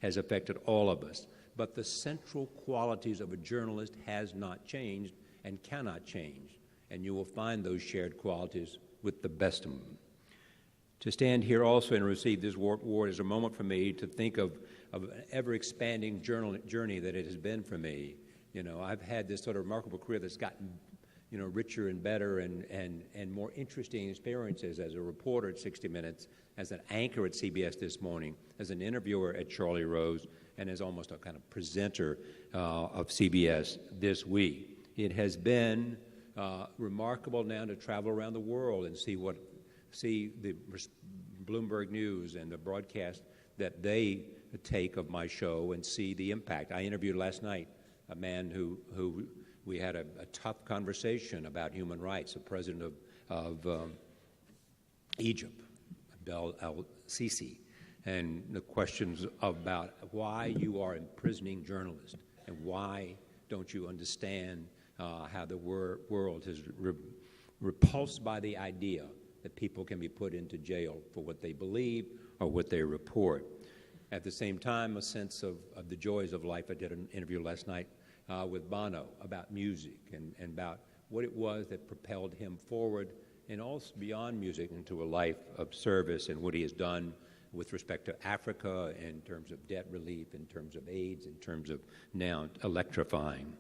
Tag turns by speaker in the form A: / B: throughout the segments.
A: has affected all of us. But the central qualities of a journalist has not changed and cannot change. And you will find those shared qualities with the best of them. To stand here also and receive this award is a moment for me to think of an ever-expanding journey that it has been for me. You know, I've had this sort of remarkable career that's gotten, you know, richer and better and more interesting experiences as a reporter at 60 Minutes, as an anchor at CBS This Morning, as an interviewer at Charlie Rose, and as almost a kind of presenter of CBS This Week. It has been remarkable now to travel around the world and see the Bloomberg News and the broadcast that they take of my show and see the impact. I interviewed last night a man who we had a tough conversation about human rights, the president of Egypt, Abdel el-Sisi, and the questions about why you are imprisoning journalists and why don't you understand how the world is repulsed by the idea that people can be put into jail for what they believe or what they report. At the same time, a sense of the joys of life. I did an interview last night with Bono about music and about what it was that propelled him forward and also beyond music into a life of service and what he has done with respect to Africa in terms of debt relief, in terms of AIDS, in terms of now electrifying.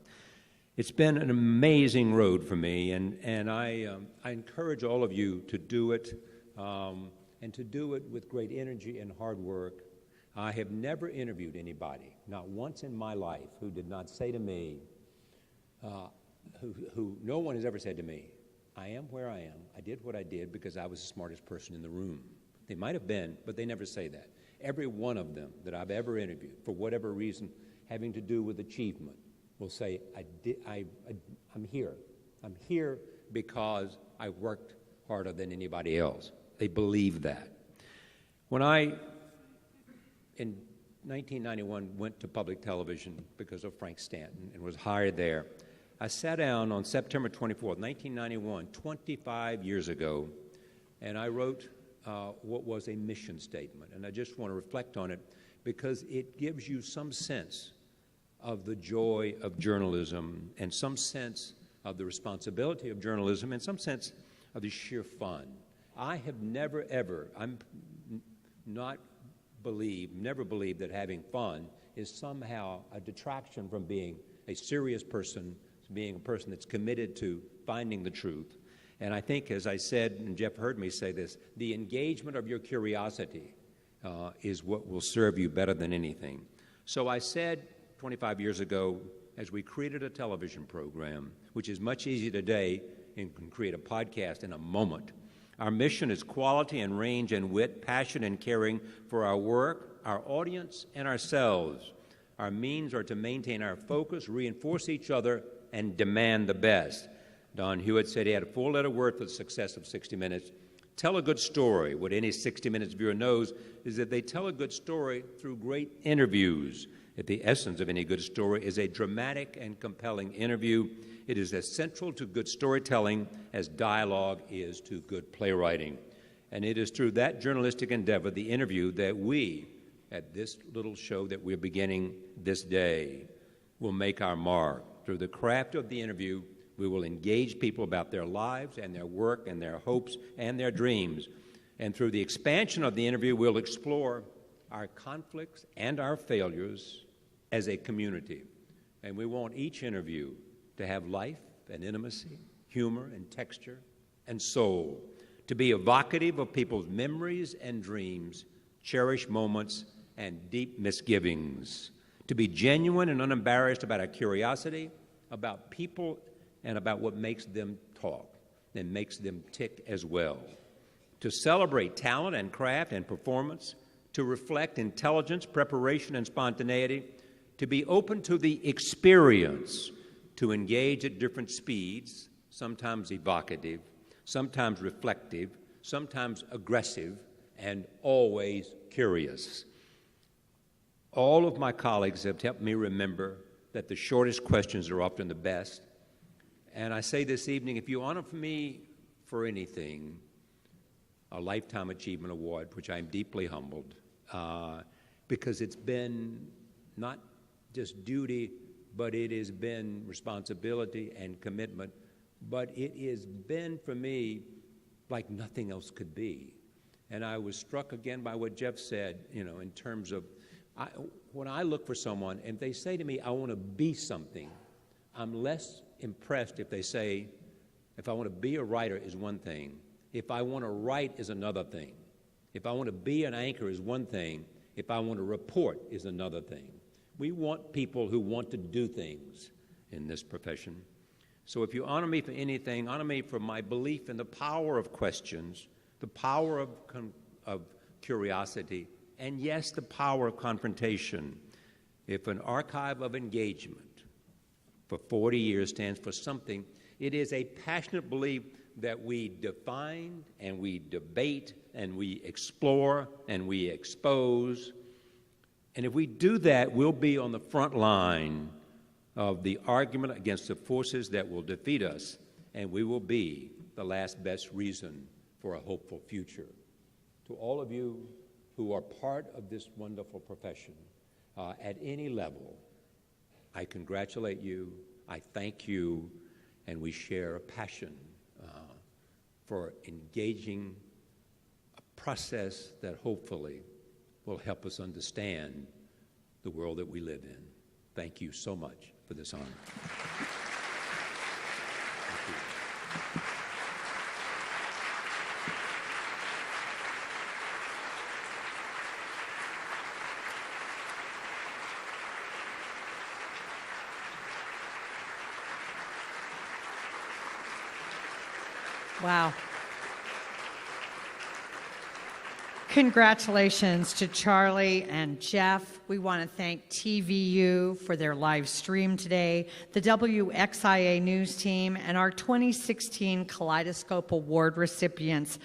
A: It's been an amazing road for me, and I encourage all of you to do it, and to do it with great energy and hard work. I have never interviewed anybody, not once in my life, who did not say to me, who no one has ever said to me, I am where I am. I did what I did because I was the smartest person in the room. They might have been, but they never say that. Every one of them that I've ever interviewed, for whatever reason having to do with achievement, will say, I'm here. I'm here because I worked harder than anybody else. They believe that. When I, in 1991, went to public television because of Frank Stanton and was hired there, I sat down on September 24th, 1991, 25 years ago, and I wrote what was a mission statement. And I just want to reflect on it because it gives you some sense of the joy of journalism and some sense of the responsibility of journalism and some sense of the sheer fun. I have never, ever, never believed that having fun is somehow a detraction from being a serious person, being a person that's committed to finding the truth. And I think, as I said, and Jeff heard me say this, the engagement of your curiosity is what will serve you better than anything. So I said 25 years ago, as we created a television program, which is much easier today and can create a podcast in a moment. Our mission is quality and range and wit, passion and caring for our work, our audience, and ourselves. Our means are to maintain our focus, reinforce each other, and demand the best. Don Hewitt said he had a four-letter word for the success of 60 Minutes. Tell a good story. What any 60 Minutes viewer knows is that they tell a good story through great interviews. At the essence of any good story is a dramatic and compelling interview. It is as central to good storytelling as dialogue is to good playwriting. And it is through that journalistic endeavor, the interview, that we, at this little show that we're beginning this day, will make our mark. Through the craft of the interview, we will engage people about their lives and their work and their hopes and their dreams. And through the expansion of the interview, we'll explore our conflicts and our failures as a community. And we want each interview to have life and intimacy, humor and texture and soul, to be evocative of people's memories and dreams, cherished moments and deep misgivings, to be genuine and unembarrassed about our curiosity, about people, and about what makes them talk and makes them tick as well, to celebrate talent and craft and performance, to reflect intelligence, preparation, and spontaneity, to be open to the experience, to engage at different speeds, sometimes evocative, sometimes reflective, sometimes aggressive, and always curious. All of my colleagues have helped me remember that the shortest questions are often the best. And I say this evening, if you honor me for anything, a Lifetime Achievement Award, which I am deeply humbled, because it's been not just duty, but it has been responsibility and commitment. But it has been, for me, like nothing else could be. And I was struck again by what Jeff said, in terms of, when I look for someone and they say to me, I want to be something, I'm less impressed if they say, if I want to be a writer is one thing, if I want to write is another thing, if I want to be an anchor is one thing, if I want to report is another thing. We want people who want to do things in this profession. So if you honor me for anything, honor me for my belief in the power of questions, the power of curiosity, and yes, the power of confrontation. If an archive of engagement for 40 years stands for something, it is a passionate belief that we define and we debate and we explore and we expose. And if we do that, we'll be on the front line of the argument against the forces that will defeat us, and we will be the last best reason for a hopeful future. To all of you who are part of this wonderful profession, at any level, I congratulate you, I thank you, and we share a passion for engaging a process that hopefully will help us understand the world that we live in. Thank you so much for this honor. Thank you.
B: Wow. Congratulations to Charlie and Jeff. We want to thank TVU for their live stream today, the WXIA News team, and our 2016 Kaleidoscope Award recipients.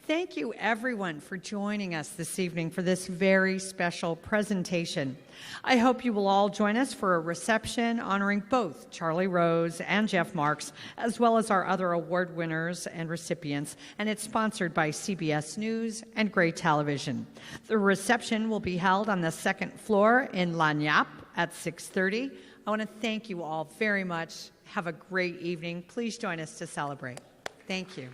B: Thank you, everyone, for joining us this evening for this very special presentation. I hope you will all join us for a reception honoring both Charlie Rose and Jeff Marks, as well as our other award winners and recipients, and it's sponsored by CBS News and Gray Television. The reception will be held on the second floor in Lagniappe at 6:30. I want to thank you all very much. Have a great evening. Please join us to celebrate. Thank you.